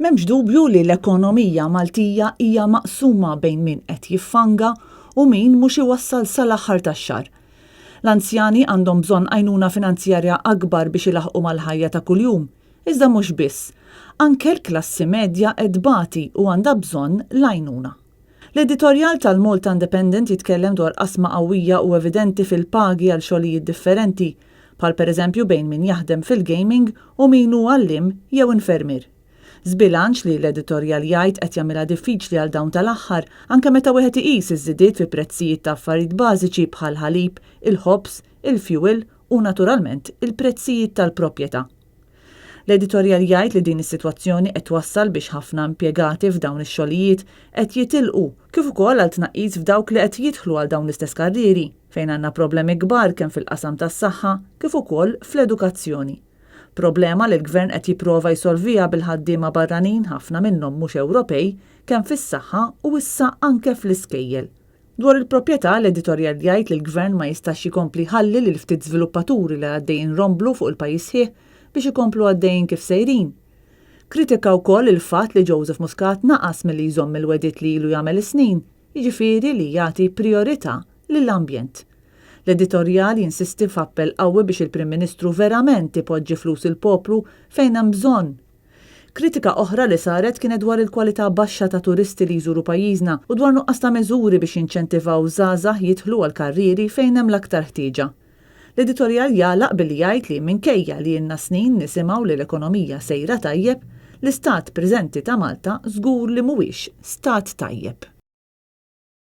M'hemmx dubju li l-ekonomija Maltija hija maqsuma bejn min qed jiffanga u min mhux iwassal sal-aħħar tax-xahar. L-anzjani għandhom bżonn għajnuna finanzjarja akbar biex ilaħqu mal-ħajja ta' kuljum, iżda mhux biss. Anke l-klassi medja qed bagħti u għandha bżonn l-għajnuna. L-editorjal tal-Malta Independent jitkellem dwar qasma qawwija u evidenti fil-pagi għal xogħlijiet differenti, bħal pereżempju bejn min jaħdem fil-gaming u min huwa għallim jew infermier. Żbilanċ li l-editorjal jgħid qed jagħmilha diffiċli għal dawn tal-aħħar anke meta wieħed iqis iż-żidiet fi prezzijiet ta' affarijiet bażiċi bħal ħalib, il-ħobż, il-fuel u naturalment il-prezzijiet tal-proprjetà. L-editorjal jgħid li din is-sitwazzjoni qed twassal biex ħafna impjegati f'dawn ix-xogħlijiet qed jitilqu kif ukoll għal tnaqqis f'dawk li qed jidħlu għal dawn l-istess karrieri fejn għandna problemi kbar kemm fil-qasam tas-saħħa kif ukoll fl-edukazzjoni. Problema li l-Gvern qed jipprova jsolvija bil-ħaddiema barranin ħafna minnhom mhux Ewropej kemm fis-saħħa u issa anke fl-iskejjel. Dwar il-proprjetà l-editorjal jgħid li l-Gvern ma jistax jkompli ħalli lil ftit żviluppaturi li għaddejjin romblu fuq il-pajjiż ħieħ biex ikomplu għaddejjin kif sejrin. Kritika wkoll il-fatt li Joseph Muscat naqas milli jżomm il-wedit li ilu jagħmel is-snin, jiġifieri li jagħti priorità lill-ambjent. L-editorjal jinsisti f'appell qawwi biex il-Prim Ministru verament ipoġġi flus il-poplu fejn hemm bżonn. Kritika oħra li saret kienet dwar il-kwalità baxxa ta' turisti li jżuru pajjiżna u dwar nuqqas ta' miżuri biex jinċentivaw żgħażagħ jidħlu għal karrieri fejn hemm l-aktar ħtieġa. L-editorjal jagħlaq billi jgħid li minkejja li ilna snin nisimgħu li l-ekonomija sejra tajjeb, l-istat preżenti ta' Malta żgur li mhuwiex stat tajjeb.